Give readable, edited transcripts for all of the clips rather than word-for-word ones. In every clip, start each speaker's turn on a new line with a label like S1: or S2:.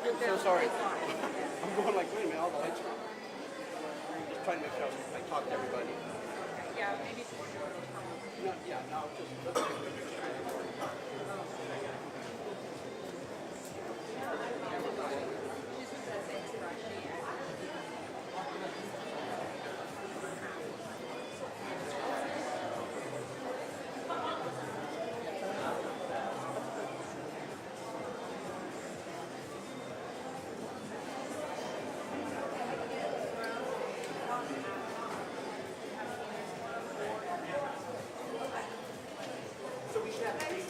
S1: So sorry. I'm going like, wait a minute, all the lights are on. Just trying to make sure I talk to everybody.
S2: Yeah, maybe.
S1: No, yeah, no, just let's take a picture. So we should have three mics.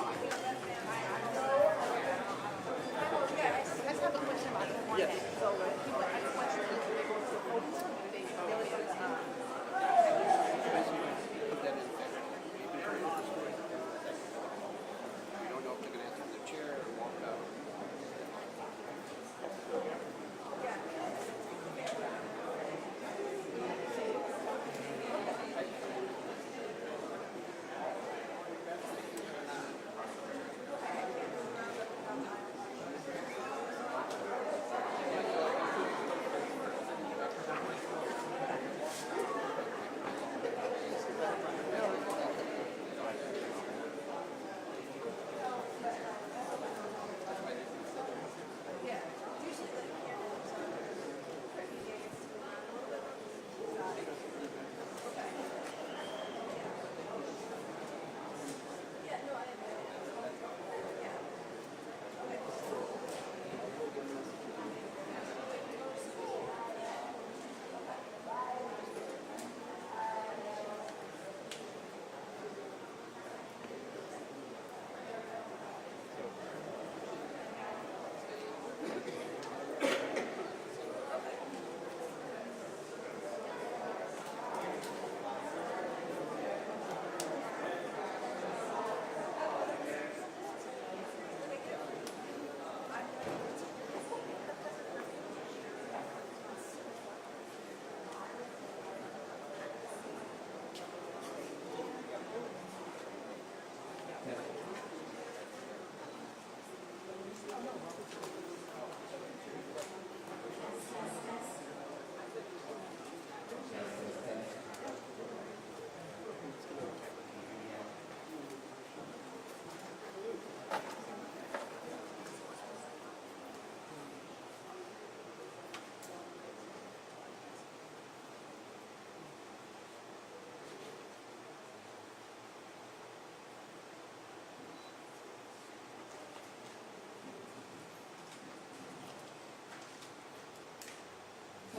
S2: I just have a question about the one
S1: Yes.
S2: day. So, I just want you to go to the focus and they really
S1: Basically, put that in there. Even if you're not sure, you don't know if they're going to answer in the chair or walk out.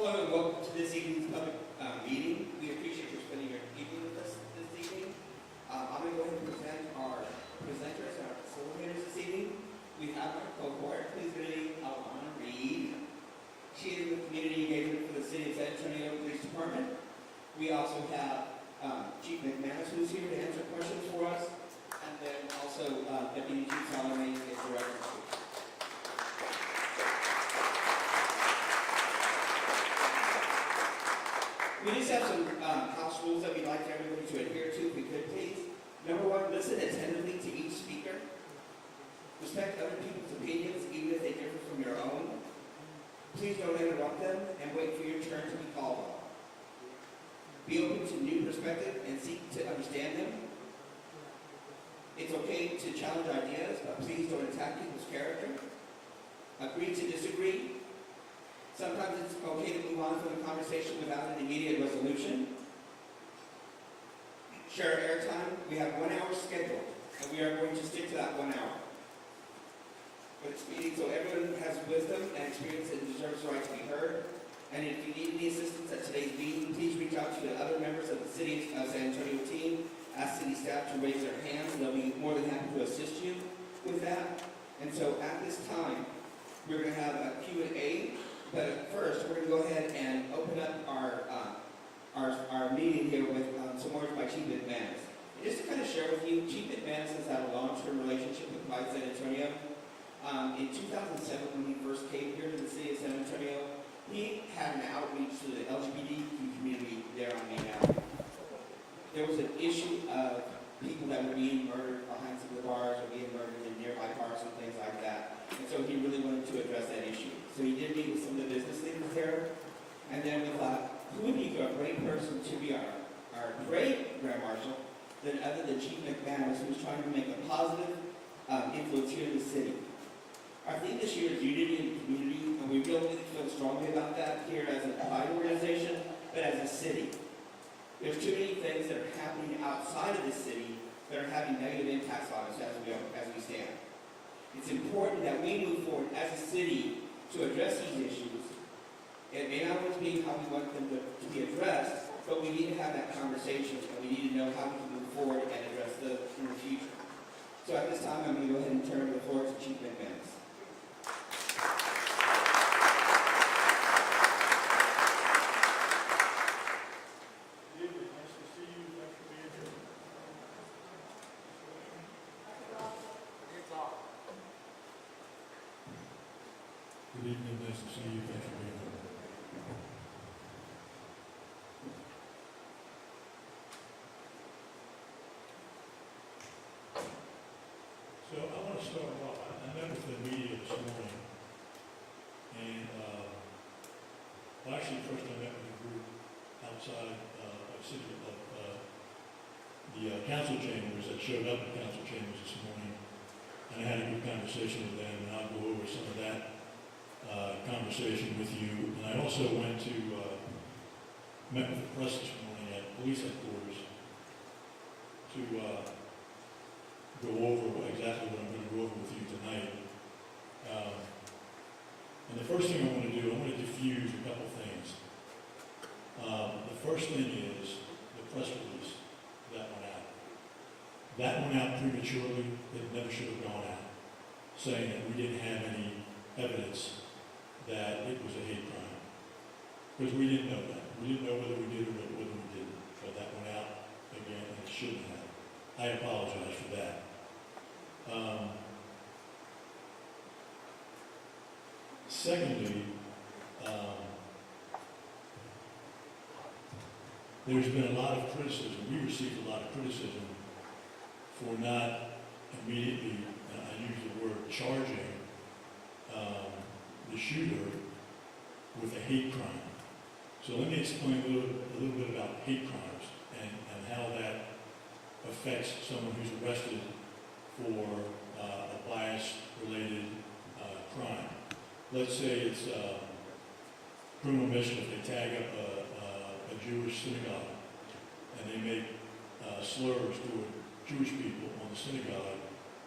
S3: Hello and welcome to this evening's public meeting. We appreciate you spending your evening with us this evening. I'm going to go ahead and present our presenters and our facilitators this evening. We have our cohort. Please greet Alana Reed. She is the community engagement for the City of San Antonio Police Department. We also have Chief McManus, who's here to answer questions for us, and then also Deputy Chief Salome is the reference. We just have some house rules that we'd like everybody to adhere to, if we could please. Number one, listen attentively to each speaker. Respect other people's opinions, even if they differ from your own. Please don't interrupt them and wait for your turn to be called on. Be open to new perspectives and seek to understand them. It's okay to challenge ideas, but please don't attack people's character. Agree to disagree. Sometimes it's okay to move on from the conversation without an immediate resolution. Share airtime. We have 1 hour scheduled, and we are going to stick to that 1 hour. For this meeting, so everyone has wisdom and experience and deserves the right to be heard. And if you need any assistance at today's meeting, please reach out to the other members of the City of San Antonio team. Ask city staff to raise their hands, and they'll be more than happy to assist you with that. And so at this time, we're going to have a Q&A. But first, we're going to go ahead and open up our meeting here with some words by Chief McManus. And just to kind of share with you, Chief McManus has had a long-term relationship with Clyde San Antonio. In 2007, when he first came here to the City of San Antonio, he had an outreach to the LGBTQ community there on Main Avenue. There was an issue of people that were being murdered behind some of the bars or being murdered in nearby parks and things like that. And so he really wanted to address that issue. Grand Marshal other than Chief McManus, who's trying to make a positive influence here in the city. Our theme this year is unity in the community, and we really feel strongly about that here as a pride organization, but as a city. There's too many things that are happening outside of the city that are having negative impacts on us as we stand. It's important that we move forward as a city to address these issues. It may not always be how we want them to be addressed, but we need to have that conversation, and we need to know how we can move forward and address them in the future. So at this time, I'm going to go ahead and turn the floor to Chief McManus.
S4: Good evening, nice to see you. Thanks for being here. So I want to start off. I met with the media this morning, and well, actually, first I met with a group outside of the council chambers that showed up at council chambers this morning, and I had a good conversation with them, and I'll go over some of that conversation with you. And I also went to met with the press this morning at police headquarters to go over exactly what I'm going to go over with you tonight. And the first thing I want to do, I want to diffuse a couple things. The first thing is the press release that went out. That went out prematurely. It never should have gone out, saying that we didn't have any evidence that it was a hate crime. Because we didn't know that. We didn't know whether we did or whether we didn't. So that went out again, and it shouldn't have. I apologize for that. Secondly, there's been a lot of criticism. We received a lot of criticism for not immediately, I use the word, charging the shooter with a hate crime. So let me explain a little bit about hate crimes and how that affects someone who's arrested for a bias-related crime. Let's say it's criminal mischief. They tag up a Jewish synagogue and they make slurs toward Jewish people on the synagogue,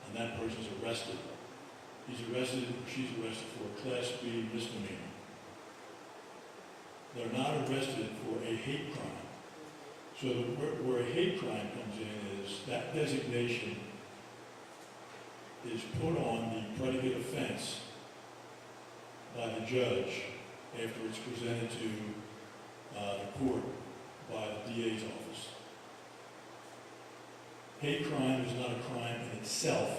S4: and that person's arrested. He's arrested, she's arrested for a Class B misdemeanor. They're not arrested for a hate crime. So where a hate crime comes in is that designation is put on the predicate offense by the judge after it's presented to the court by the DA's office. Hate crime is not a crime in itself.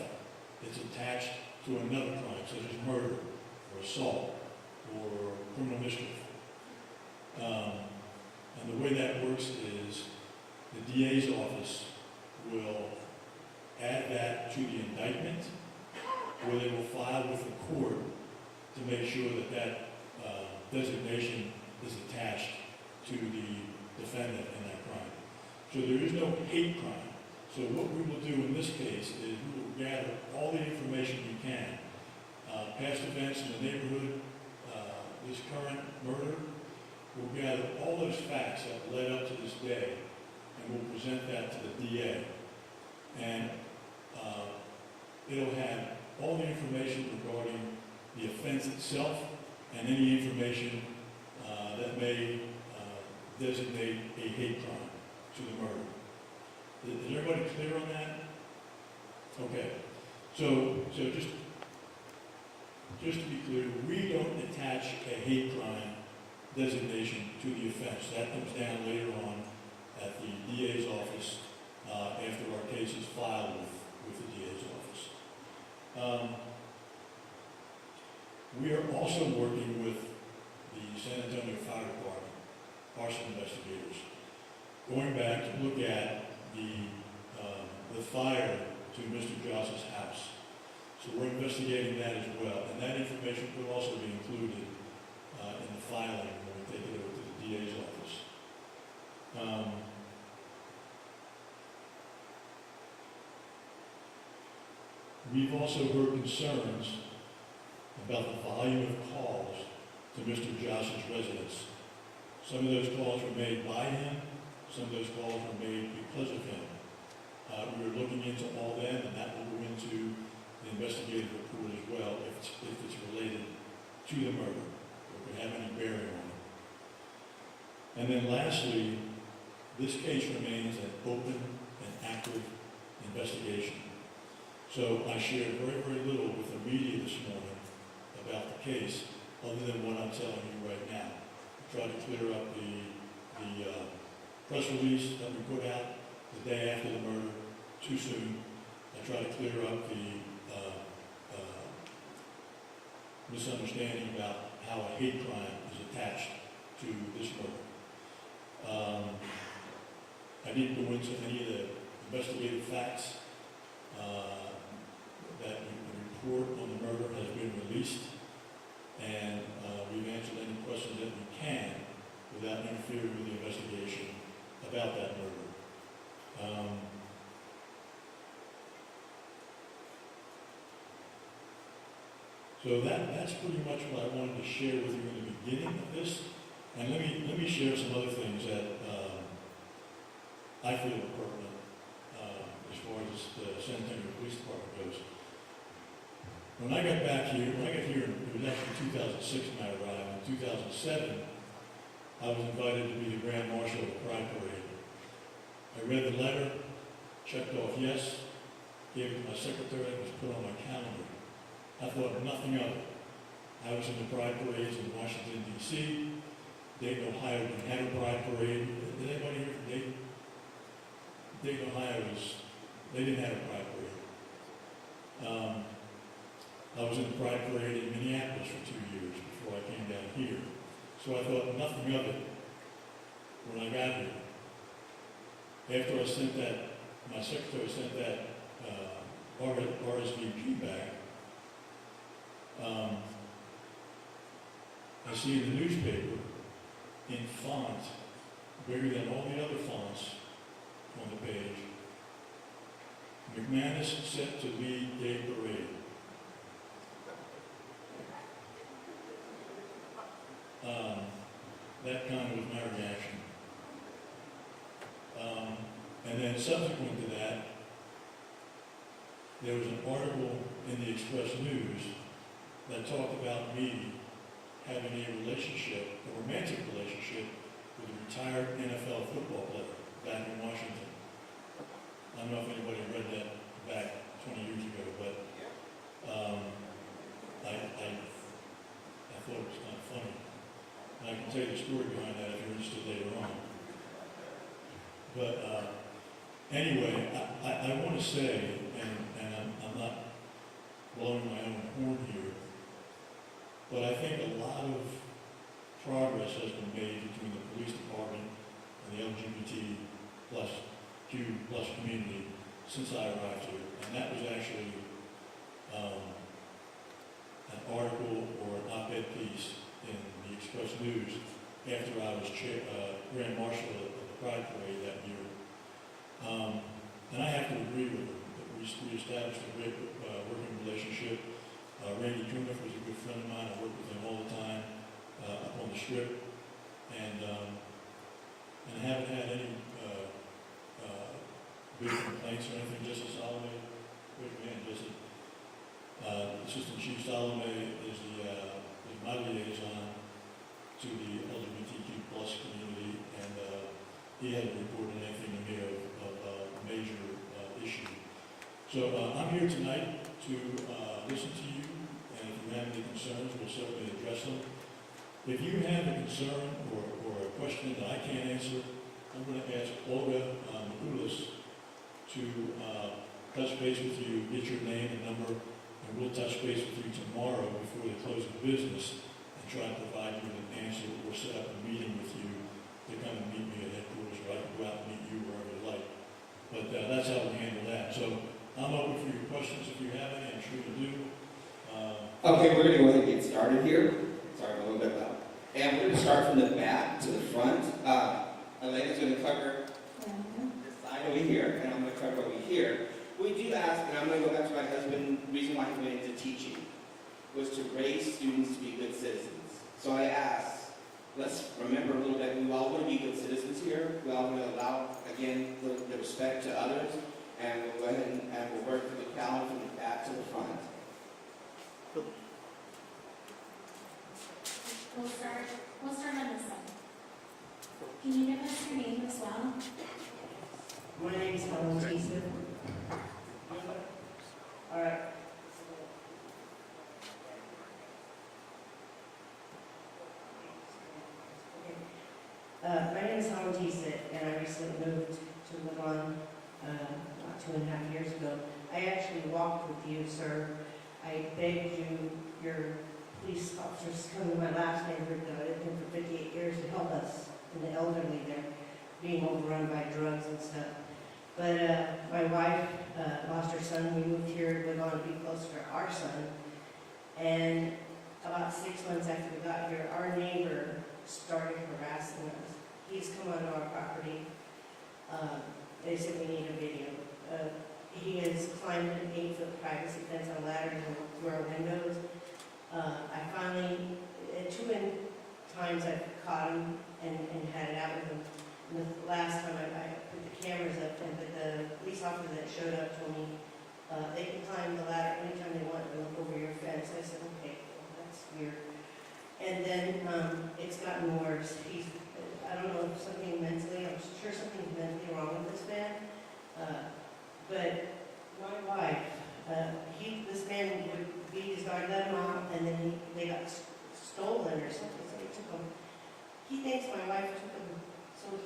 S4: It's attached to another crime, such as murder, or assault, or criminal mischief. And the way that works is the DA's office will add that to the indictment, or they will file with the court to make sure that that designation is attached to the defendant in that crime. So there is no hate crime. So what we will do in this case is we will gather all the information we can, past events in the neighborhood, this current murder. We'll gather all those facts that led up to this day, and we'll present that to the DA. And it'll have all the information regarding the offense itself and any information that may designate a hate crime to the murder. Is everybody clear on that? Okay. So just to be clear, we don't attach a hate crime designation to the offense. That comes down later on at the DA's office after our case is filed with the DA's office. We are also working with the San Antonio Fire Department, arson investigators, going back to look at the fire to Mr. Joss's house. So we're investigating that as well, and that information could also be included in the filing when we take it over to the DA's office. we've also heard concerns about the volume of calls to Mr. Josh's residence. Some of those calls were made by him, some of those calls were made because of him. We are looking into all that, and that will go into the investigative report as well, if it's related to the murder, or could have any bearing on it. And then lastly, this case remains an open and active investigation. So I shared very, very little with the media this morning about the case, other than what I'm telling you right now. I tried to clear up the press release that we put out the day after the murder too soon. I tried to clear up the misunderstanding about how a hate crime is attached to this murder. I didn't go into any of the investigative facts. That the report on the murder has been released, and we've answered any questions that we can without interfering with the investigation about that murder. So that's pretty much what I wanted to share with you in the beginning of this. And let me share some other things that I feel are pertinent as far as the San Antonio Police Department goes. When I got here, it was actually 2006 when I arrived. In 2007, I was invited to be the Grand Marshal of the Pride Parade. I read the letter, checked off yes, gave it to my secretary, and it was put on my calendar. I thought nothing of it. I was in the Pride Parades in Washington, D.C. Dayton, Ohio didn't have a Pride Parade. Did anybody here from Dayton? Dayton, Ohio they didn't have a Pride Parade. I was in the Pride Parade in Minneapolis for 2 years before I came down here. So I thought nothing of it when I got here. After I sent that, my secretary sent that RSVP back, I see in the newspaper, in font, bigger than all the other fonts on the page, McManus set to lead Gay Parade. That kind of was my reaction. And then subsequent to that, there was an article in the Express News that talked about me having a relationship, a romantic relationship, with a retired NFL football player back in Washington. I don't know if anybody read that back 20 years ago, but I thought it was kind of funny. And I can tell you the story behind that if you're interested later on. But anyway, I want to say, and I'm not blowing my own horn here, but I think a lot of progress has been made between the police department and the LGBT plus Q plus community since I arrived here. And that was actually an article or an op-ed piece in the Express News after I was Grand Marshal of the Pride Parade that year. And I have to agree with him that we established a great working relationship. Randy Cuniff was a good friend of mine. I worked with him all the time up on the Strip, and I haven't had any big complaints or anything. Justice Salome, good man, Justice. Assistant Chief Salome is my liaison to the LGBTQ plus community, and he hasn't reported anything to me of a major issue. So I'm here tonight to listen to you, and if you have any concerns, we'll certainly address them. If you have a concern or a question that I can't answer, I'm going to ask Olga Mikulis to touch base with you, get your name and number, and we'll touch base with you tomorrow before the close of business and try to provide you with an answer or set up a meeting with you to come and meet me at headquarters, or I can go out and meet you wherever you like. But that's how we handle that. So I'm open for your questions if you have any. I'm sure you do.
S3: Okay, we're going to go ahead and get started here. Sorry, I'm a little bit loud. And we're going to start from the back to the front. Elena's going to cover this side over here, and I'm going to cover over here. We do ask, and I'm going to go back to my husband mind went into teaching was to raise students to be good citizens. So I asked, let's remember a little bit, we all want to be good citizens here. We all want to allow, again, the respect to others. And we'll go ahead and we'll work through the crowd from the back to the front.
S5: We'll start on this side. Can you give us your name as well?
S6: My name is Helen Mason. All right. My name is Helen Tiesett, and I recently moved to Levon about 2.5 years ago. I actually walked with you, sir. I begged you, your police officers, to come to my last neighborhood that I lived in for 58 years to help us and the elderly there, being overrun by drugs and stuff. But my wife lost her son. We moved here. We want to be closer to our son. And about 6 months after we got here, our neighbor started harassing us. He's come onto our property. They said we need a video. He has climbed an 8-foot privacy fence on ladders and through our windows. I finally, at 2 times I've caught him and had it out with him. And the last time I put the cameras up, and the police officer that showed up told me they can climb the ladder anytime they want to look over your fence. I said, okay, well, that's weird. And then it's gotten worse. I don't know if something mentally, I'm sure something's mentally wrong with this man. But my wife, this man would beat his dog, let him off, and then they got stolen or something, so they took him. He thinks my wife took him, so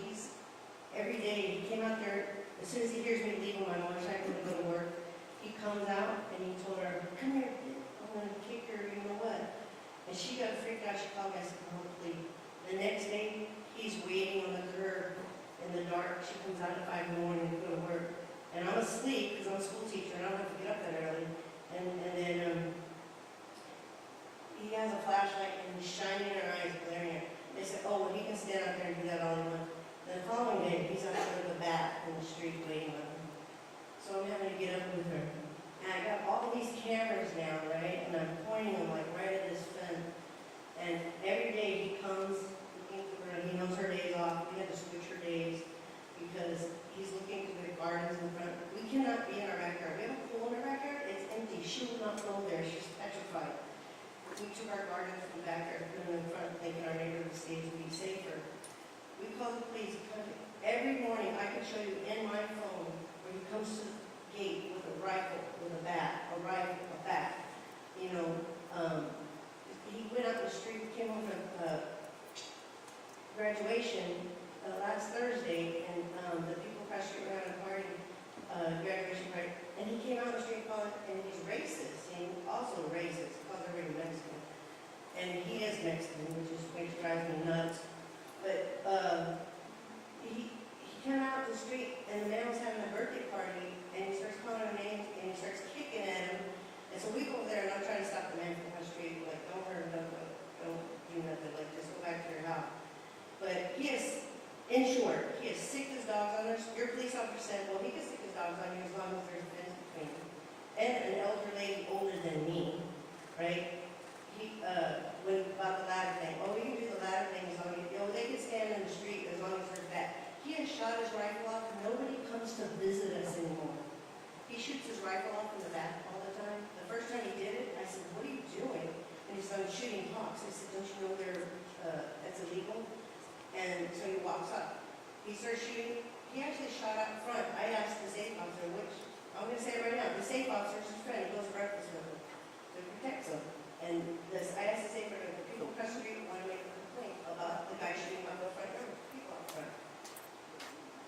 S6: every day, he came out there, as soon as he hears me leaving my motorcycle to go to work, he comes out and he told her, come here, I'm going to kick her, you know what? And she got freaked out, she called me, I said, oh, please. The next day, he's waiting on the curb in the dark. She comes out at 5 in the morning to go to work. And I'm asleep because I'm a school teacher and I don't have to get up that early. And then he has a flashlight and he's shining in her eyes, glaring at her. They said, oh, well, he can stand out there and do that all he wants. The following day, he's out there with a bat in the street waiting on him. So I'm having to get up with her. And I got all these cameras now, right? And I'm pointing them like right at this fence. And every day he comes looking for her, he knows her days off. We had to switch her days because he's looking through the gardens in front. We cannot be in our backyard. We have a pool in our backyard. It's empty. She will not go there. She's petrified. We took our gardens from the backyard, put them in front, thinking our neighborhood would be safer. We called the police. Every morning I can show you in my phone where he comes to the gate with a rifle, with a bat, a rifle, a bat. You know, he went out the street, came home from graduation last Thursday, and the people across the street were having a party, graduation party, and he came out the street calling, and he's racist. He also racist, calls everybody Mexican. And he is Mexican, which drives me nuts. But he came out the street, and the man was having a birthday party, and he starts calling her names, and he starts kicking at him. And so we go over there, and I'm trying to stop the man from the street, like, don't hurt him, don't do nothing, like, just go back to your house. But he is, in short, he has sicked his dogs on us. Your police officer said, well, he can sick his dogs on you as long as there's a fence between them. And an elder lady older than me, right? When about the ladder thing, oh, you can do the ladder thing as long as, they can stand in the street as long as there's that. He has shot his rifle off, and nobody comes to visit us anymore. He shoots his rifle off in the back all the time. The first time he did it, I said, what are you doing? And he said, I'm shooting hawks. I said, don't you know that's illegal? And so he walks up. He starts shooting. He actually shot out front. I asked the safe officer, which, I'm going to say it right now, the safe officer's his friend. He goes to breakfast with him to protect him. And I asked the safe officer, the people across the street want to make a complaint about the guy shooting out the front door. People out front.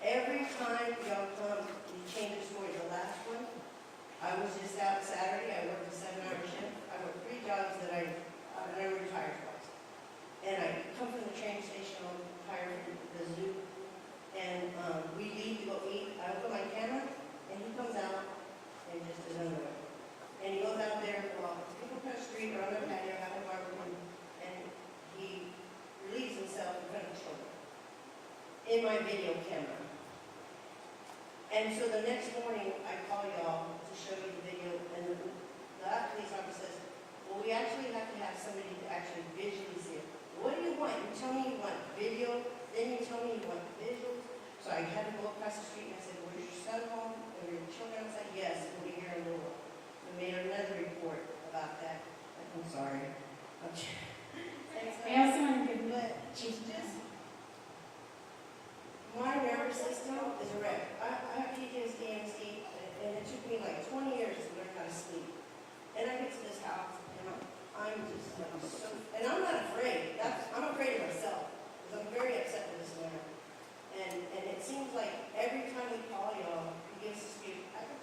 S6: Every time y'all come, you change the story. The last one, I was just out Saturday. I worked a 7-hour shift. I worked 3 jobs that I retired twice. And I come from the train station on Tire the zoo. And we leave to go eat. I open my camera, and he comes out and just is underwear. And he goes out there while people across the street or on their patio having a barbecue, and he relieves himself in front of the children in my video camera. And so the next morning, I call y'all to show you the video, and that police officer says, well, we actually have to have somebody to actually visually see it. What do you want? You tell me you want video, then you tell me you want visuals. So I had to go across the street and I said, where's your son home? Are your children? I said, yes, we'll be here in a little while. We made another report about that. I'm sorry.
S5: I also want to give you
S6: But
S5: Chief.
S6: just, my nervous system is a wreck. I have PTSD, and it took me like 20 years to learn how to sleep. And I get to this house, and I'm so, and I'm not afraid. I'm afraid of myself, because I'm very upset with this man. And it seems like every time we call y'all, he gives us speak. I went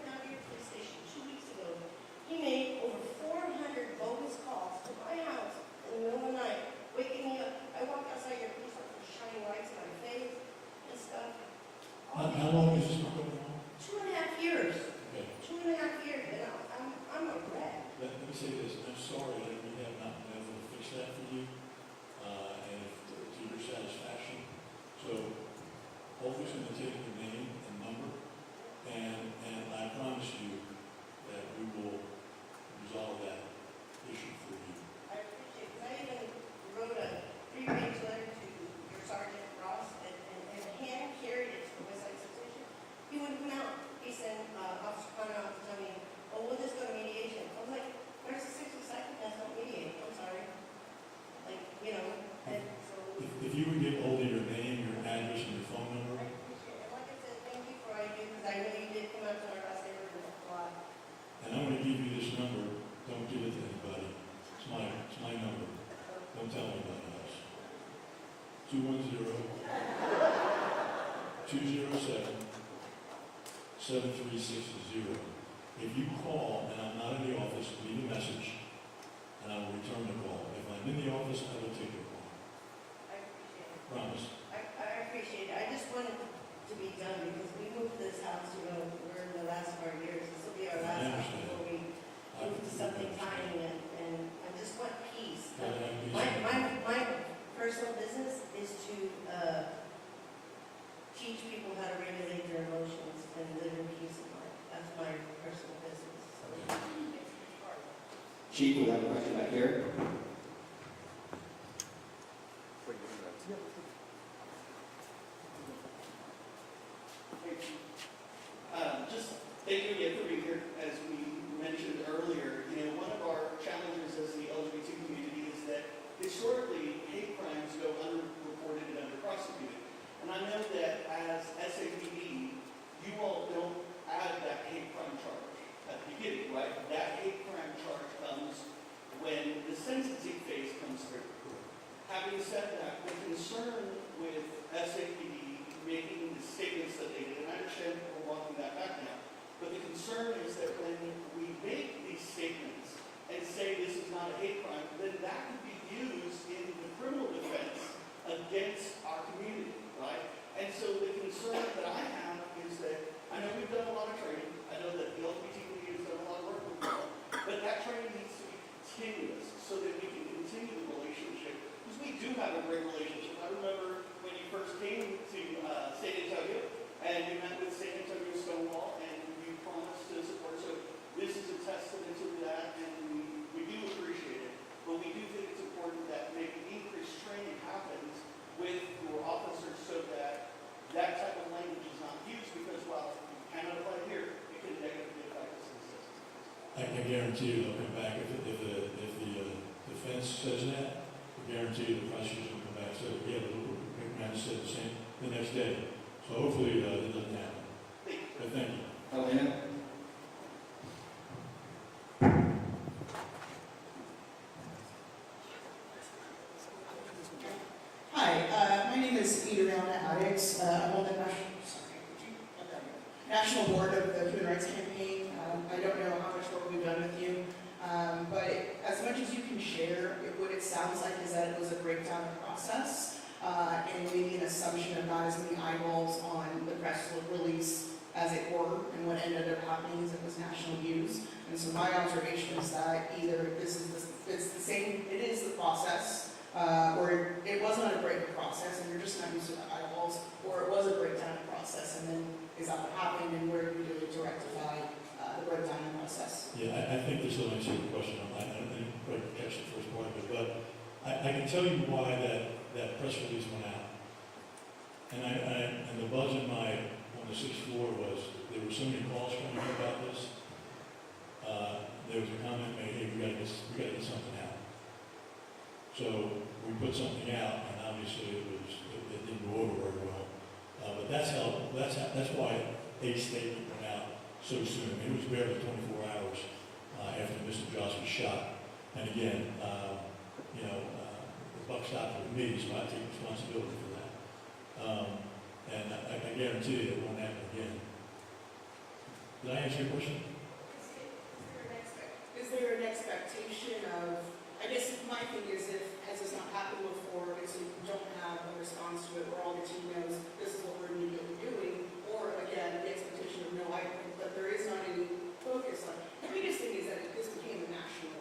S6: down to your police station 2 weeks ago. He made over 400 bogus calls to my house in the middle of the night, waking me up. I walked outside your police officer shining lights in my face and stuff.
S4: How long has this been going on?
S6: 2.5 years.
S4: Okay.
S6: 2.5 years, and I'm a wreck.
S4: Let me say this, I'm sorry that we have not been able to fix that for you, and if, to your satisfaction. So, Holger's going to take your name and number, and I promise you that we will resolve that issue for you.
S6: I appreciate it. I even wrote a 3-page letter to your Sergeant Ross and hand carried it to the West Side Station. He wouldn't come out. He sent Officer Connor out to tell me, oh, we'll just go to mediation. I was like, there's a 60-second, that's not mediate. I'm sorry. Like, you know, and so.
S4: If you would give Holger your name, your address, and your phone number,
S6: I appreciate it. And like I said, thank you for all you do, because I know you did come out to our last neighborhood a lot.
S4: and I'm going to give you this number, don't give it to anybody. It's my number. Don't tell anybody else. 210-207-7360. If you call and I'm not in the office, leave a message and I will return the call. If I'm in the office, I will take your call.
S6: I appreciate it.
S4: Promise.
S6: I appreciate it. I just wanted to be done because we moved to this house, you know, we're in the last of our years. This will be our last house before we move to something tiny, and I just want peace. My personal business is to teach people how to regulate their emotions and live in peace and life. That's my personal business. So,
S3: Chief, we have a question back here.
S7: Just thank you again for being here. As we mentioned earlier, you know, one of our challenges as the LGBT community is that historically hate crimes go underreported and underprosecuted. And I know that as SAPD, you all don't add that hate crime charge at the beginning, right? That hate crime charge comes when the sentencing phase comes through. Having said that, the concern with SAPD making the statements that they did, and I understand we're walking that back now, but the concern is that when we make these statements and say this is not a hate crime, then that could be used in the criminal defense against our community, right? And so the concern that I have is that, I know we've done a lot of training, I know that the LGBT community has done a lot of work with people, but that training needs to be continuous so that we can continue the relationship, because we do have a great relationship. I remember when you first came to San Antonio, and you met with San Antonio Stonewall, and you promised to support. So this is a testament to that, and we do appreciate it. But we do think it's important that maybe increased training happens with your officers so that that type of language is not used, because while you cannot apply here, it can negatively affect us in the system.
S4: I can guarantee you they'll come back if the defense says that. I guarantee you the prosecution will come back and say, yeah, the man said the same the next day. So hopefully it doesn't happen. But thank you.
S3: Elena?
S8: Hi, my name is Adriana Addicts. I'm on the National Board of the Human Rights Campaign. I don't know how much work we've done with you, but as much as you can share, what it sounds like is that it was a breakdown of process and maybe an assumption of not as many eyeballs on the press release as it were, and what ended up happening is it was national news. And so my observation is that either it's the same, it is the process, or it wasn't a break process and you're just not used to the eyeballs, or it was a breakdown process and then is that what happened and what are we doing to rectify the down the process.
S4: Yeah, I think this will answer your question. I didn't quite catch the first part of it, but I can tell you why that press release went out. And the buzz in on the sixth floor was, there were so many calls coming in about this. There was a comment made, hey, we gotta get something out. So we put something out, and obviously it didn't go over very well. But that's why a statement went out so soon. I mean, it was barely 24 hours after Mr. Joss was shot. And again, the buck stopped with me, so I take responsibility for that. And I guarantee you it won't happen again. Did I answer your question?
S8: Is there an expectation of, I guess my thing is, if, has this not happened before, so you don't have a response to it where all the team knows this is what we're immediately doing, or again, the expectation of no, but there is not any focus on. The biggest thing is that this became a national,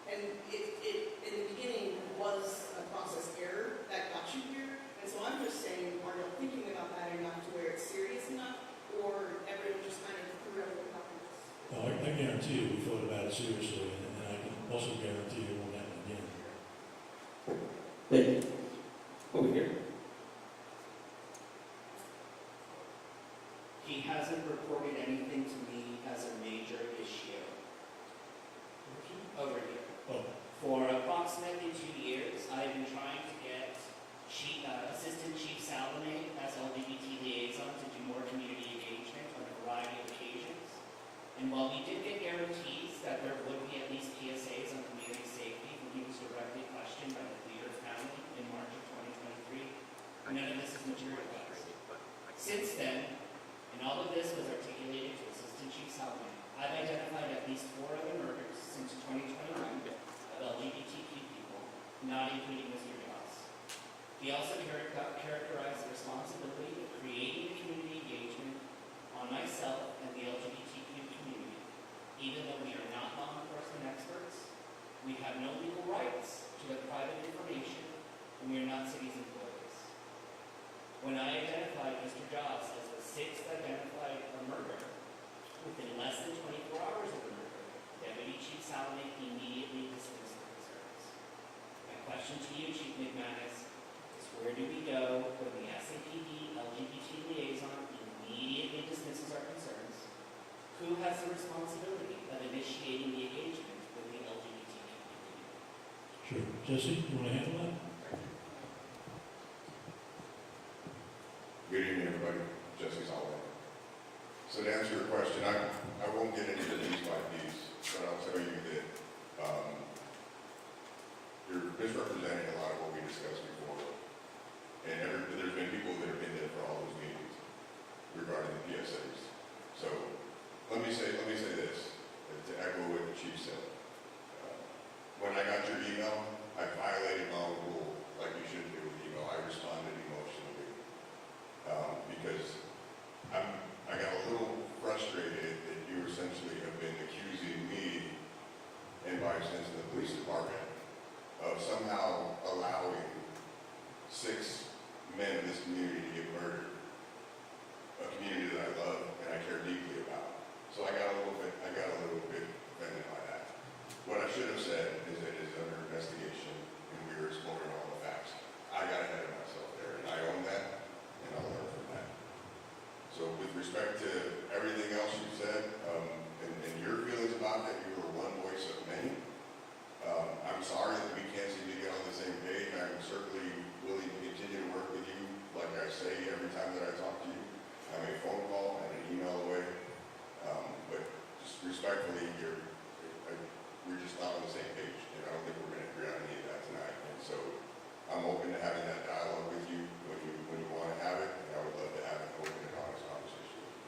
S8: and it in the beginning was a process error that got you here, and so I'm just saying, are you thinking about that enough to where it's serious enough, or everyone just kind of threw everything up in this?
S4: No, I guarantee you we thought about it seriously, and I can also guarantee you it won't happen again.
S3: Thank you. Over here.
S9: He hasn't reported anything to me as a major issue. Over here.
S4: Oh.
S9: For approximately 2 years, I've been trying to get Assistant Chief Salome as LGBT liaison to do more community engagement on a variety of occasions. And while we did get guarantees that there would be at least PSAs on community safety when he was directly questioned by the Leader family in March of 2023, none of this has materialized. Since then, and all of this was articulated to Assistant Chief Salome, I've identified at least 4 other murders since 2021 of LGBTQ people, not including Mr. Joss. He also characterized the responsibility of creating the community engagement on myself and the LGBTQ community. Even though we are not law enforcement experts, we have no legal rights to the private information, and we are not city's employees. When I identified Mr. Joss as the 6th identified murder, within less than 24 hours of the murder, Deputy Chief Salome immediately dismissed the concerns. My question to you, Chief McManus, is where do we go when the SAPD LGBT liaison immediately dismisses our concerns? Who has the responsibility of initiating the engagement with the LGBT community?
S4: Sure. Jesse, you want to handle that?
S10: Good evening, everybody. Jesse Solomon. So to answer your question, I won't get into the piece by piece, but I'll tell you that you're misrepresenting a lot of what we discussed before. And there's been people that have been there for all those meetings regarding the PSAs. So let me say this, to echo what the chief said. When I got your email, I violated my own rule, like you should do with email. I responded emotionally because I got a little frustrated that you essentially have been accusing me, and by extension the police department, of somehow allowing 6 men in this community to get murdered. A community that I love and I care deeply about. So I got a little bit offended by that. What I should have said is that it is under investigation and we are exploring all the facts. I got ahead of myself there, and I own that, and I'll learn from that. So with respect to everything else you said, and your feelings about that, you were one voice of many. I'm sorry that we can't seem to get on the same page. I'm certainly willing to continue to work with you, like I say every time that I talk to you. I'm a phone call and an email away. But just respectfully, we're just not on the same page, and I don't think we're going to agree on any of that tonight. And so I'm open to having that dialogue with you when you want to have it, and I would love to have an open and honest conversation with you.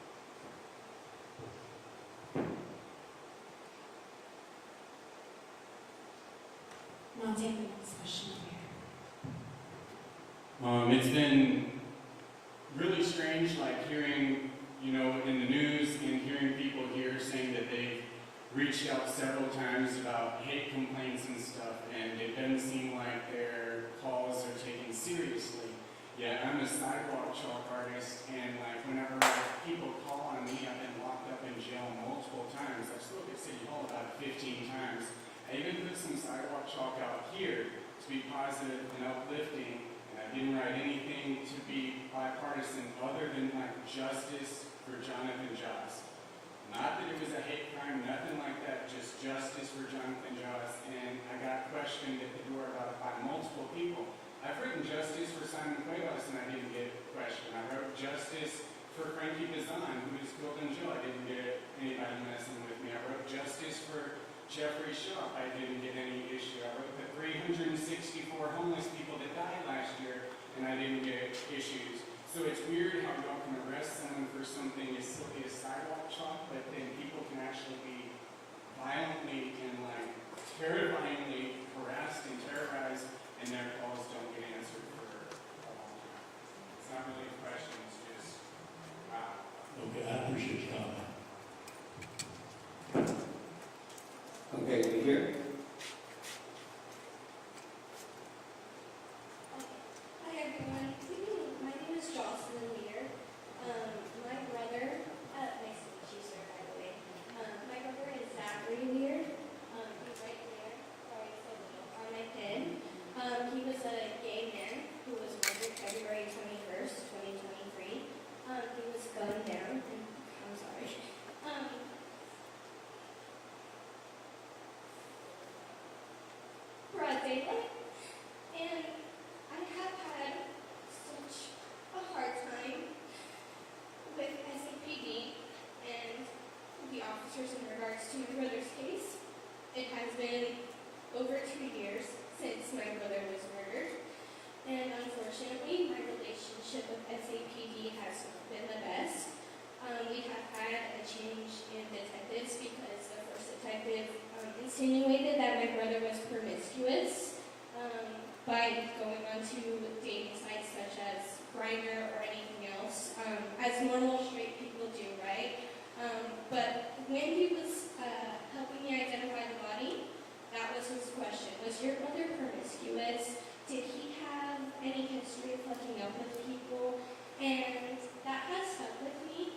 S5: And I'll take the next question over here.
S11: It's been really strange, like hearing, in the news and hearing people here saying that they've reached out several times about hate complaints and stuff, and it doesn't seem like their calls are taken seriously. Yeah, I'm a sidewalk chalk artist, and like whenever like, people call on me, I've been locked up in jail multiple times. I've spoken at City Hall about 15 times. I even put some sidewalk chalk out here to be positive and uplifting, and I didn't write anything to be bipartisan other than like justice for Jonathan Joss. Not that it was a hate crime, nothing like that, just justice for Jonathan Joss. And I got questioned at the door about by multiple people. I've written justice for Simon Cuevas and I didn't get questioned. I wrote justice for Frankie Bazan, who was killed in jail. I didn't get anybody messing with me. I wrote justice for Jeffrey Shaw. I didn't get any issue. I wrote the 364 homeless people that died last year and I didn't get issues. So it's weird how y'all can arrest someone for something as silly as sidewalk chalk, but then people can actually be violently and like terrifyingly harassed and terrorized, and their calls don't get answered for a long time. It's not really a question, it's just, wow.
S4: Okay, I appreciate your comment.
S3: Okay, we hear.
S2: Hi everyone, my name is Jocelyn Lear. My brother, nice to meet you sir, by the way. My brother is Zachary Lear. He's right there, sorry so little, on my pin. He was a gay man who was murdered February 21st, 2023. He was gunned down, and I'm sorry. Broad daylight. And I have had such a hard time with SAPD and the officers in regards to my brother's case. It has been over 2 years since my brother was murdered. And unfortunately, my relationship with SAPD has not been the best. We have had a change in detectives because the first detective insinuated that my brother was promiscuous by going onto dating sites such as Grindr or anything else, as normal straight people do, right? But when he was helping me identify the body, that was his question. Was your brother promiscuous? Did he have any history of hooking up with people? And that has stuck with me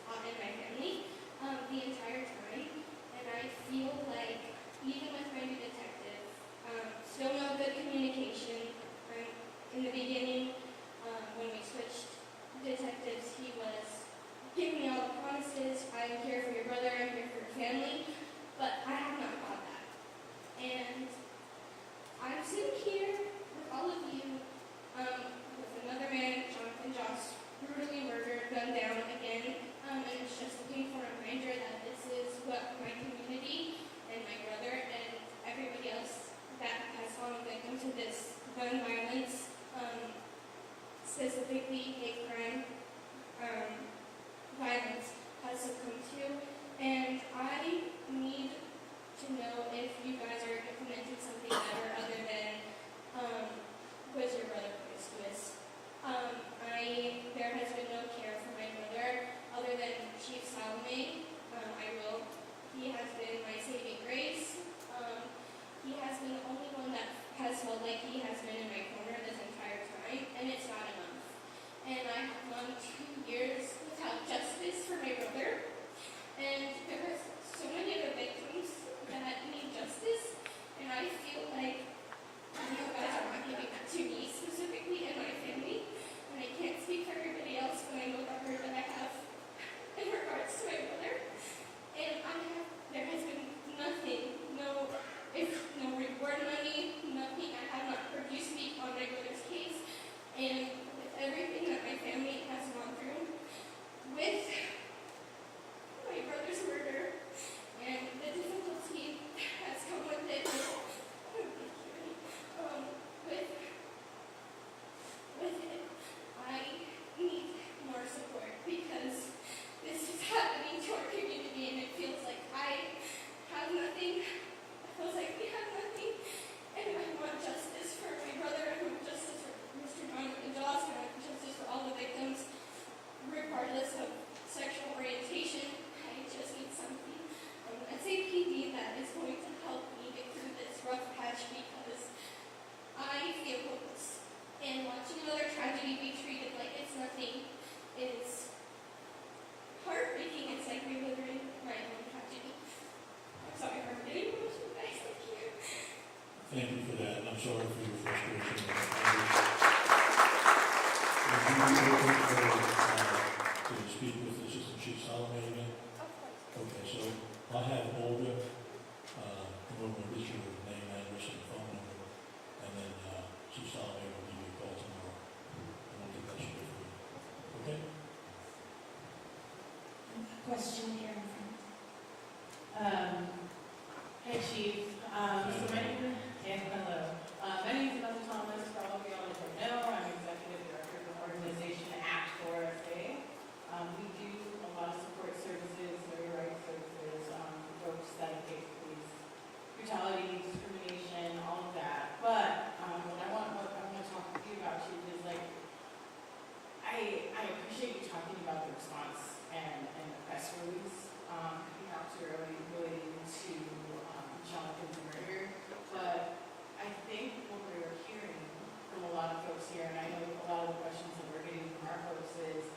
S2: and my family the entire time. And I feel like, even with my new detective, still no good communication. In the beginning, when we switched detectives, he was giving me all the promises. I'm here for your brother, I'm here for your family. But I have not got that. And I'm sitting here with all of you, with another man, Jonathan Joss, brutally murdered, gunned down again. And it's just a painful reminder that this is what my community and my brother and everybody else that has fallen victim to this gun violence, specifically hate crime, violence, has succumbed to. And I need to know if you guys are implementing something better other than, was your brother promiscuous? There has been no care for my brother other than Chief Salome. He has been my saving grace. He has been the only one that has felt like he has been in my corner this entire time, and it's not enough. And I have gone 2 years without justice for my brother, and there are so many other victims that need justice, and I feel like you guys are not giving that to me specifically and my family, and I can't speak for everybody else, but I know the hurt that I have in regards to my brother. And there has been nothing, no reward money, nothing. I have not heard you speak on my brother's case. And with everything that my family has gone through, with my brother's murder, and the difficulty that's come with it, thank you.
S4: thank you for that, and I'm sorry for your frustration. Would you be open to speak with Assistant Chief Solomon again? Okay, so I'll have Olga, come over and get your name, address, and phone number, and then, Chief Solomon will give you a call tomorrow. And we'll get that straight for you. Okay?
S5: Question here in front.
S12: Hey Chief, so my name is Amanda Thomas, probably all of you know, I'm Executive Director of the organization Act 4SA. We do a lot of support services, civil rights services, for folks that face police brutality, discrimination, all of that. But what I want to talk with you about, Chief, is like, I appreciate you talking about the response and the press release. You know, to relating to Jonathan's murder, but I think what we were hearing from a lot of folks here, and I know a lot of the questions that we're getting from our folks is,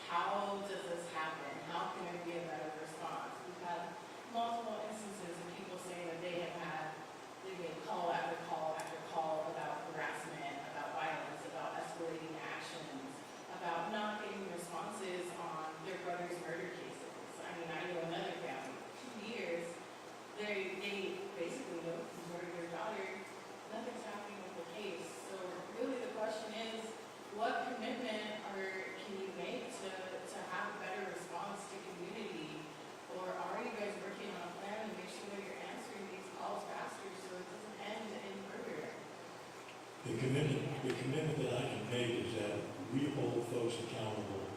S12: how does this happen? How can there be a better response? We've had multiple instances of people saying that they made call after call after call about harassment, about violence, about escalating actions, about not getting responses on their brother's murder cases. I mean, I know another family, 2 years, they basically murdered their daughter, nothing's happening with the case. So really the question is, what commitment can you make to have a better response to community? Or are you guys working on a plan to make sure that you're answering these calls faster so it doesn't end in murder?
S4: The commitment that I can make is that we hold folks accountable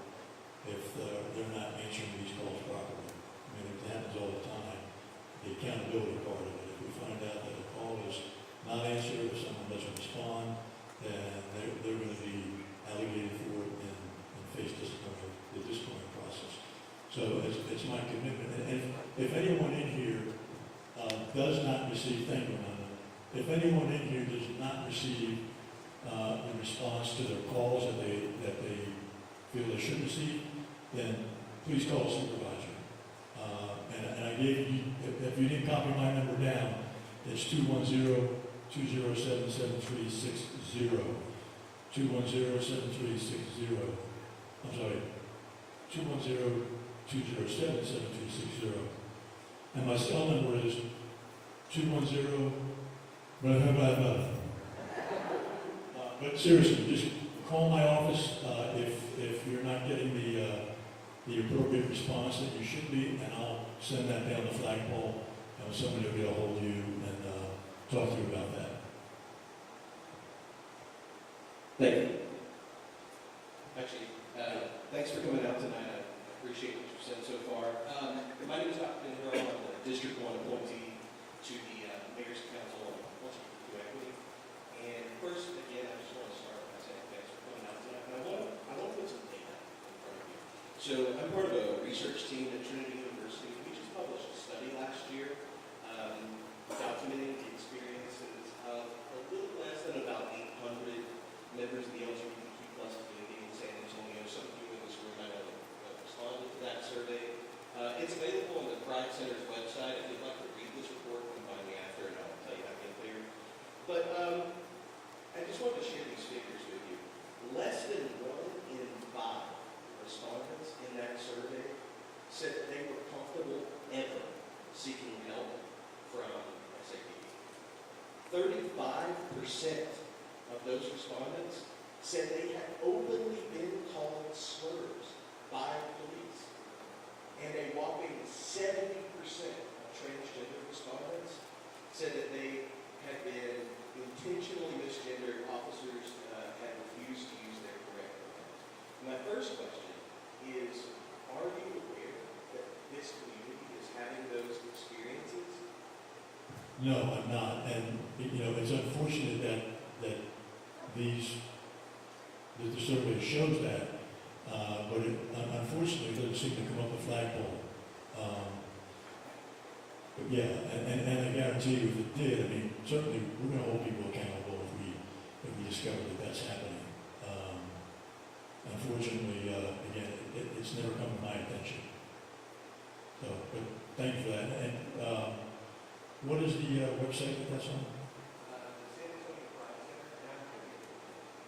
S4: if they're not answering these calls properly. I mean, it happens all the time, the accountability part of it. If we find out that a call is not answered or someone doesn't respond, then they're going to be allocated for it and face the disciplinary process. So it's my commitment. And if anyone in here does not receive, thank you, Amanda. If anyone in here does not receive the response to their calls that they feel they should receive, then please call a supervisor. And I gave you, if you didn't copy my number down, it's 210-207-7360. 210-7360. I'm sorry, 210-207-7360. And my cell number is 210, but seriously, just call my office if you're not getting the appropriate response that you should be, and I'll send that down the flagpole, and somebody will get a hold of you and talk to you about that.
S13: Thank you. Actually, thanks for coming out tonight. I appreciate what you've said so far. My name is Dr. Ben Hurl. I'm the District 1 appointee to the Mayor's Council on LGBTQ Equity. And first, again, I just want to start by saying thanks for coming out tonight. And I want to put some data in front of you. So I'm part of a research team at Trinity University. We just published a study last year documenting the experiences of a little less than about 800 members of the LGBTQ+ community in San Antonio. Some of you in this room might have responded to that survey. It's available on the Pride Center's website. If you'd like to read this report, you can find me after, and I'll tell you how to get there. But I just wanted to share these figures with you. Less than 1 in 5 respondents in that survey said that they were comfortable ever seeking help from SAPD. 35% of those respondents said they had openly been called slurs by police. And a whopping 70% of transgender respondents said that they had been intentionally misgendered. Officers had refused to use their correct pronouns. My first question is, are you aware that this community is having those experiences?
S4: No, I'm not. And, it's unfortunate that the survey shows that, but unfortunately, it doesn't seem to come up a flagpole. But yeah, and I guarantee you, if it did, I mean, certainly we're going to hold people accountable if we discover that that's happening. Unfortunately, again, it's never come to my attention. So, but thank you for that. And what is the website that that's on?
S13: The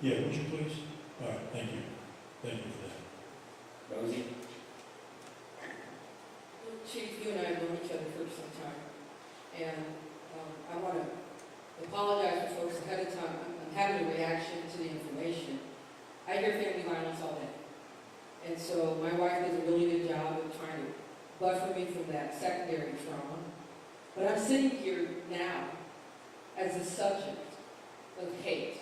S4: Yeah, would you please? All right, thank you. Thank you for that.
S3: Rosie?
S14: Chief, you and I have known each other for some time, and I want to apologize to folks ahead of time. I'm having a reaction to the information. I hear family violence all day, and so my wife does a really good job of trying to buffer me from that secondary trauma. But I'm sitting here now as a subject of hate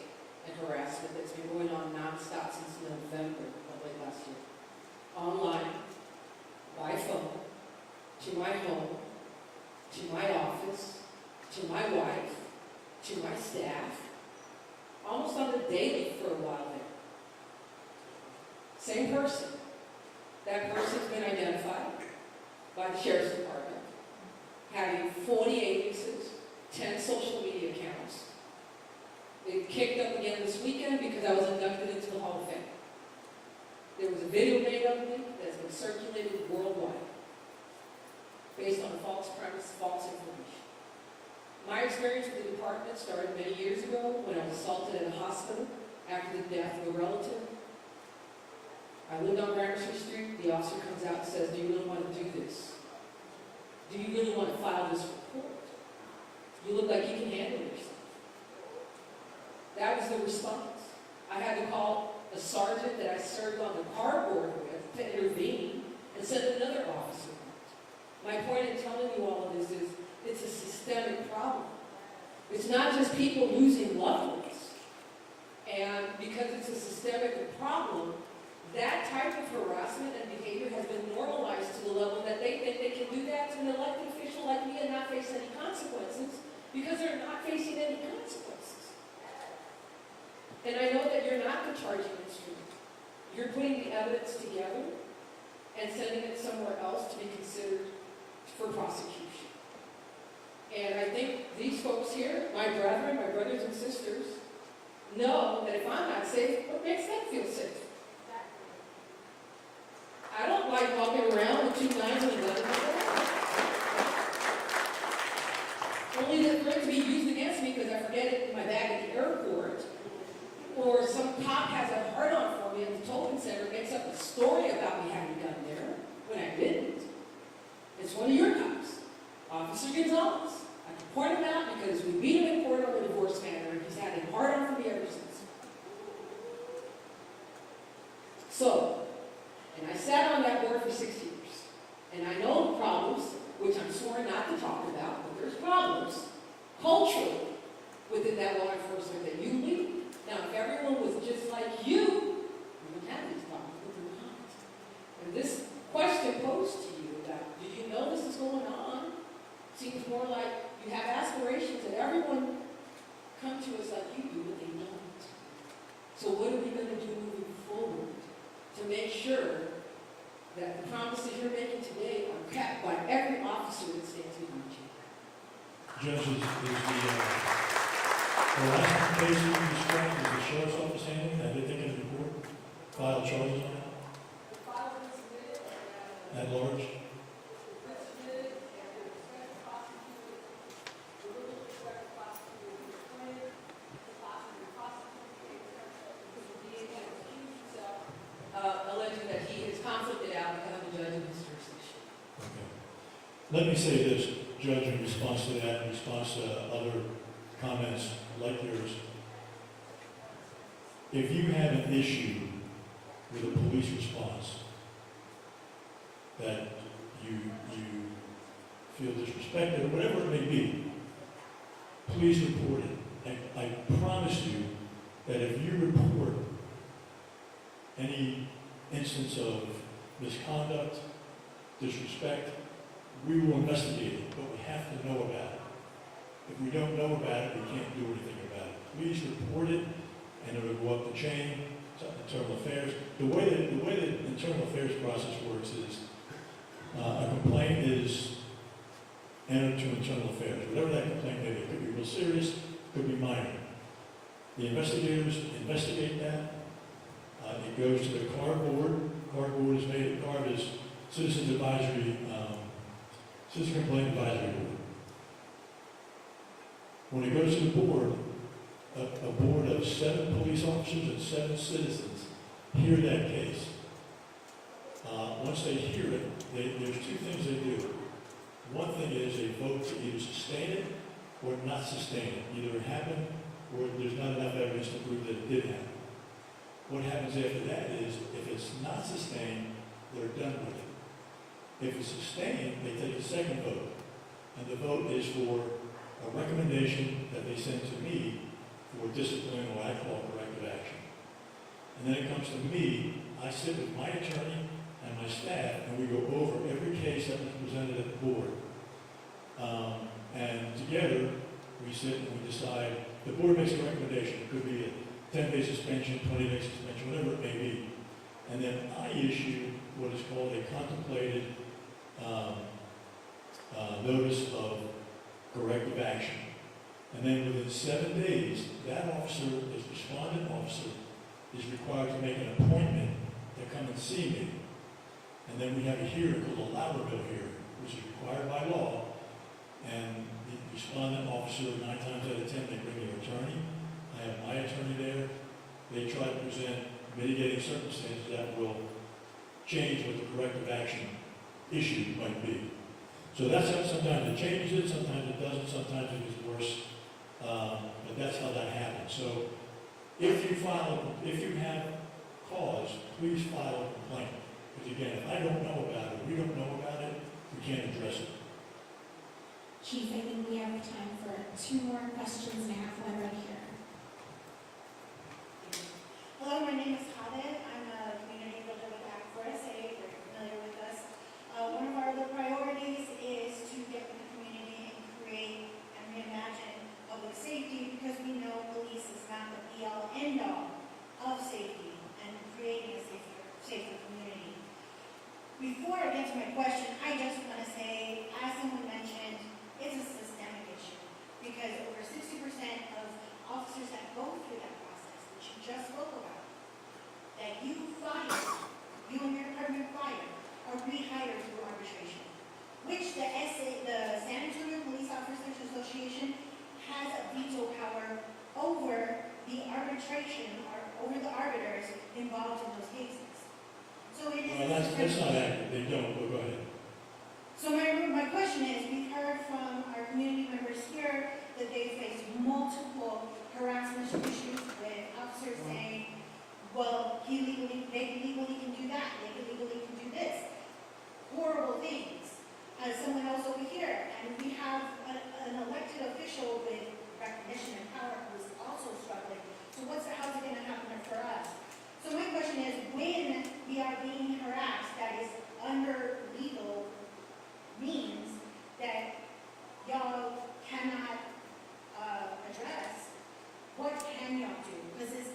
S14: and harassment that's been going on nonstop since November of late last year. Online, by phone, to my home, to my office, to my wife, to my staff, almost on the daily for a while there. Same person. That person's been identified by the Sheriff's Department, having 40 aliases, 10 social media accounts. They kicked up again this weekend because I was inducted into the Hall of Fame. There was a video made of me that's been circulated worldwide based on a false premise, false information. My experience with the department started many years ago when I was assaulted at a hospital after the death of a relative. I lived on Gramercy Street. The officer comes out and says, "Do you really want to do this? Do you really want to file this report? You look like you can handle yourself." That was the response. I had to call a sergeant that I served on the car board with to intervene and send another officer out. My point in telling you all of this is it's a systemic problem. It's not just people losing loved ones. And because it's a systemic problem, that type of harassment and behavior has been normalized to the level that they think they can do that to an elected official like me and not face any consequences because they're not facing any consequences. And I know that you're not the charging instrument. You're putting the evidence together and sending it somewhere else to be considered for prosecution. And I think these folks here, my brethren, my brothers and sisters, know that if I'm not safe, what makes them feel safe? I don't like walking around with 2 knives and a gun. Only for it to be used against me because I forget it in my bag at the airport, or some cop has a hard-on for me at the Tolkien Center, makes up a story about me having a gun there when I didn't. It's one of your cops, Officer Gonzalez. I can point him out because we beat him in court on the divorce matter, and he's had a hard-on for me ever since. So, and I sat on that board for 6 years, and I know the problems, which I'm sworn not to talk about, but there's problems culturally within that law enforcement that you lead. Now, if everyone was just like you, we wouldn't have these problems, but they're not. And this question posed to you about, do you know this is going on? Seems more like you have aspirations that everyone come to us like you do, but they don't. So what are we going to do moving forward to make sure that the promises you're making today are kept by every officer that stands behind you?
S4: Judges, the last case you described, is the sheriff's office handling, have they taken a report, filed charges on it?
S2: The file was submitted and
S4: At large?
S2: was submitted and the respect prosecuted. The legal respect prosecuted was appointed. The prosecutor prosecuted because the DA had accused himself, alleging that he has conflicted out because I'm the judge of his jurisdiction.
S4: Okay. Let me say this, Judge, in response to that, in response to other comments like yours. If you have an issue with a police response that you feel disrespected, or whatever it may be, please report it. I promise you that if you report any instance of misconduct, disrespect, we will investigate it, but we have to know about it. If we don't know about it, we can't do anything about it. Please report it, and it'll go up the chain to internal affairs. The way the internal affairs process works is a complaint is entered to internal affairs. Whatever that complaint may be, it could be real serious, it could be minor. The investigators investigate that. It goes to the CAR board. CAR board is made. CAR is Citizen Complaint Advisory Board. When it goes to the board, a board of of 7 police officers and 7 citizens hear that case. Once they hear it, there's 2 things they do. One thing is they vote to either sustain it or not sustain it. Either it happened or there's not enough evidence to prove that it did happen. What happens after that is, if it's not sustained, they're done with it. If it's sustained, they take a second vote. And the vote is for a recommendation that they send to me for discipline, or I call corrective action. And then it comes to me, I sit with my attorney and my staff, and we go over every case that was presented at the board. And together, we sit and we decide, the board makes a recommendation. It could be a 10-day suspension, 20-day suspension, whatever it may be. And then I issue what is called a contemplated notice of corrective action. And then within 7 days, that officer, this respondent officer, is required to make an appointment to come and see me. And then we have a hearing called a Louderville hearing, which is required by law. And the respondent officer, 9 times out of 10, they bring their attorney. I have my attorney there. They try to present mitigating circumstances that will change what the corrective action issue might be. So that's how sometimes it changes it, sometimes it doesn't, sometimes it is worse. But that's how that happens. So if you have cause, please file a complaint. Because again, if I don't know about it, we don't know about it, we can't address it.
S5: Chief, I think we have time for 2 more questions and a half, one right here.
S15: Hello, my name is Khaled. I'm a community builder with Act for SA. You're familiar with us. One of our other priorities is to get with the community and create and reimagine public safety, because we know police is not the be-all, end-all of safety and creating a safer community. Before I get to my question, I just want to say, as someone mentioned, it's a systemic issue, because over 60% of officers that go through that process, which you just spoke about, that you fire, you and your department fire, are rehired through arbitration, which the San Antonio Police Officers Association has a veto power over the arbitration, or over the arbiters involved in those cases. So it is.
S4: Well, that's not accurate. They don't, but go ahead.
S15: So my question is, we've heard from our community members here that they face multiple harassment issues with officers saying, well, they legally can do that, they legally can do this. Horrible things. Someone else over here, and we have an elected official with recognition and power who is also struggling. So how's it going to happen for us? So my question is, when we are being harassed, that is under legal means that y'all cannot address, what can y'all do? Because it's,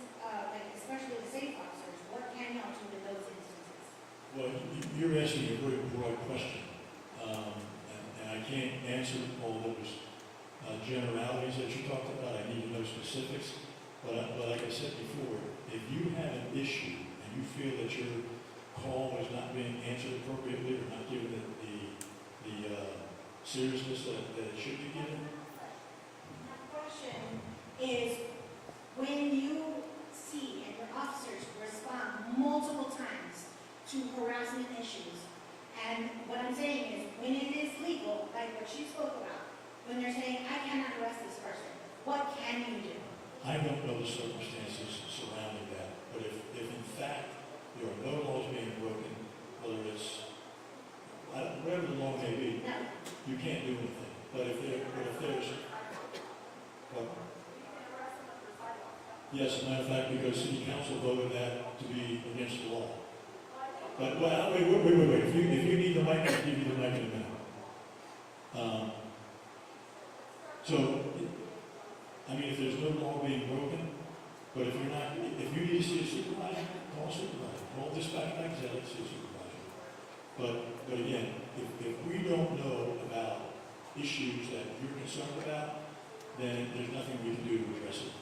S15: especially the safe officers, what can y'all do in those instances?
S4: Well, you're asking a very broad question, and I can't answer all those generalities that you talked about. I need to know specifics. But like I said before, if you have an issue and you feel that your call is not being answered appropriately or not given the seriousness that it should be given.
S15: My question is, when you see and your officers respond multiple times to harassment issues, and what I'm saying is, when it is legal, like what she spoke about, when they're saying, I cannot arrest this person, what can you do?
S4: I don't know the circumstances surrounding that, but if in fact there are no laws being broken, whether it's whatever the law may be,
S15: No.
S4: you can't do anything. But if there's, well, yes, as a matter of fact, because City Council voted that to be against the law. But well, wait. If you need the mic, I'll give you the mic in a minute. So. I mean, if there's no law being broken, but if you need to see a supervisor, call a supervisor. Call dispatch back, say, let's see a supervisor. But again, if we don't know about issues that you're concerned about, then there's nothing we can do to address it.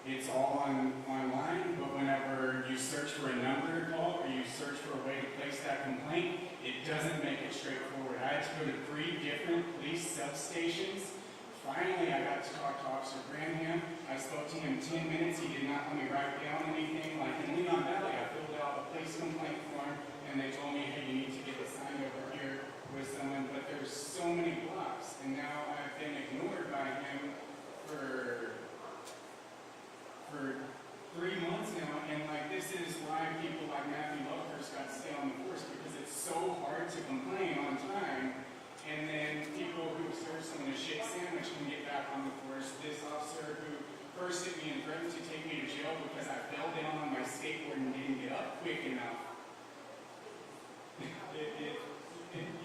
S11: It's all online, but whenever you search for a number to call or you search for a way to place that that complaint, it doesn't make it straightforward. I had to go to 3 different police substations. Finally, I got to talk to Officer Branham. I spoke to him 10 minutes. He did not let me write down anything. Like in Leon Valley, I filled out a police complaint form, and they told me, hey, you need to get it signed over here with someone. But there's so many blocks, and now I've been ignored by him for 3 months now, and like this is why people like Matthew Luckhurst got to stay on the force, because it's so hard to complain on time, and then people who serve someone a shit sandwich can get back on the force. This officer who first hit me and threatened to take me to jail because I fell down on my skateboard and didn't get up quick enough.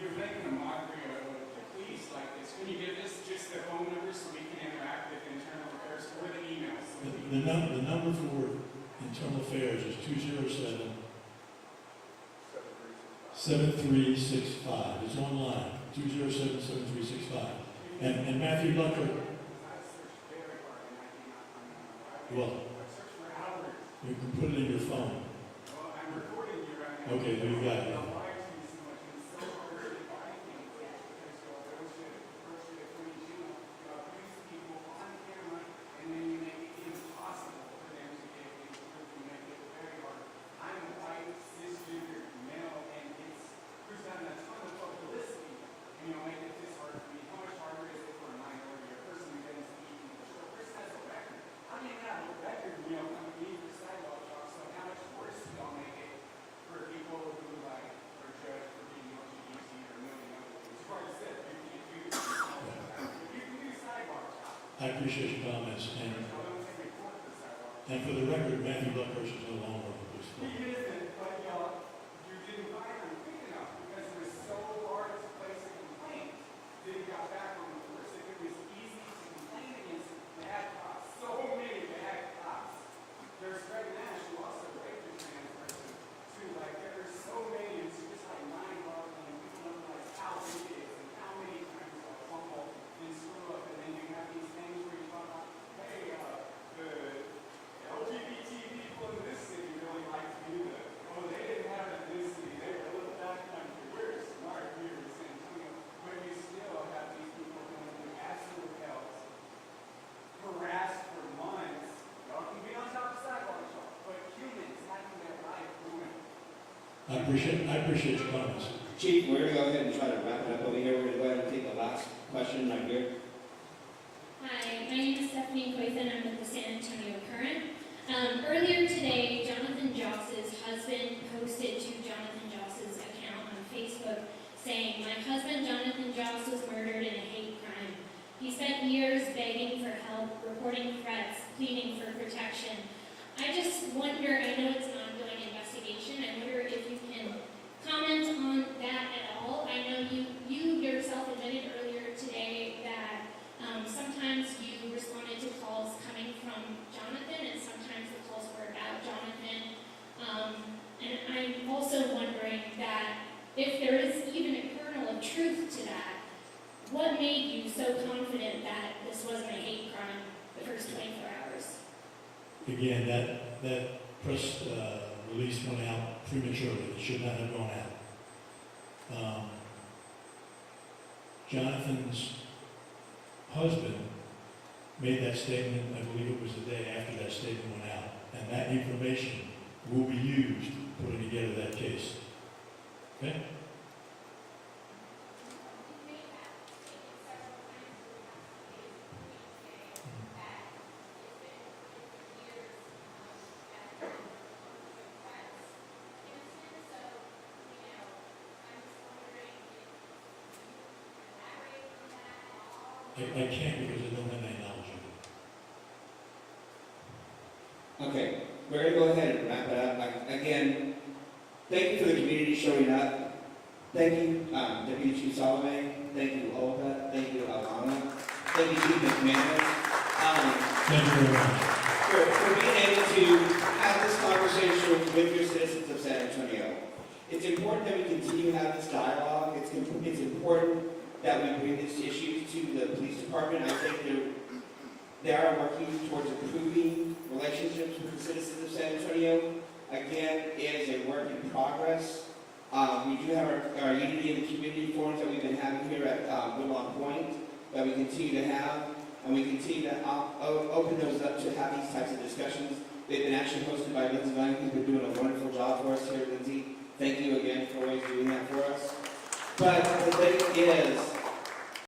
S11: You're making a mockery of the police like this. Can you give us just the phone number so we can interact with internal affairs, or the emails?
S4: The number for internal affairs is 207-7365. It's online, 207-7365. And Matthew Lucker, well, you can put it in your phone. Okay, there you got it. I appreciate your comments, and for the record, Matthew Luckhurst is no longer on the police force.
S11: He isn't, but you didn't find him quick enough because it was so hard to place a complaint that he got back on the force. If it was easy to complain against bad cops, so many bad cops. There's Greg Nash, who also raped a trans person, too. Like, there's so many, it's just like mind-boggling. People don't realize how big it is and how many times they'll fumble and screw up, and then you have these things where you talk about, hey, the LGBT people in this city really like to do this. Oh, they didn't have ethnicity. They were a little backcountry. We're smart here in San Antonio, but you still have these people going through absolute hell, harassed for months. Y'all can be on top of sidewalks, but humans having their life ruined.
S4: I appreciate your comments.
S3: Chief, we're going to go ahead and try to wrap it up over here. We're going to go ahead and take the last question right here.
S2: Hi, my name is Stephanie Quathan. I'm with the San Antonio Current. Earlier today, Jonathan Joss's husband posted to Jonathan Joss's account on Facebook saying, "My husband Jonathan Joss was murdered in a hate crime. He spent years begging for help, reporting threats, pleading for protection." I just wonder, I know it's an ongoing investigation, I wonder if you can comment on that at all. I know you yourself admitted earlier today that sometimes you responded to calls coming from Jonathan, and sometimes the calls were about Jonathan. And I'm also wondering that if there is even a kernel of truth to that, what made you so confident that this wasn't a hate crime the first 24 hours?
S4: Again, that press release went out prematurely. It should not have gone out. Jonathan's husband made that statement, I believe it was the day after that statement went out, and that information will be used putting together that case. Okay? I can't because I don't have any knowledge of it.
S3: Okay, we're going to go ahead and wrap it up. Again, thank you for the community showing up. Thank you, Deputy Chief Salome. Thank you, Olga. Thank you, Alana. Thank you, Chief McManus.
S4: Thank you very much.
S3: For being able to have this conversation with your citizens of San Antonio. It's important that we continue to have this dialogue. It's important that we bring these issues to the police department. I think they are working towards improving relationships with the citizens of San Antonio. Again, it is a work in progress. We do have our Unity in the Community forums that we've been having here at Woodlawn Point, that we continue to have, and we continue to open those up to have these types of discussions. They've been actually hosted by Lindsay Lang, who's been doing a wonderful job for us here, Lindsay. Thank you again for always doing that for us. But the thing is,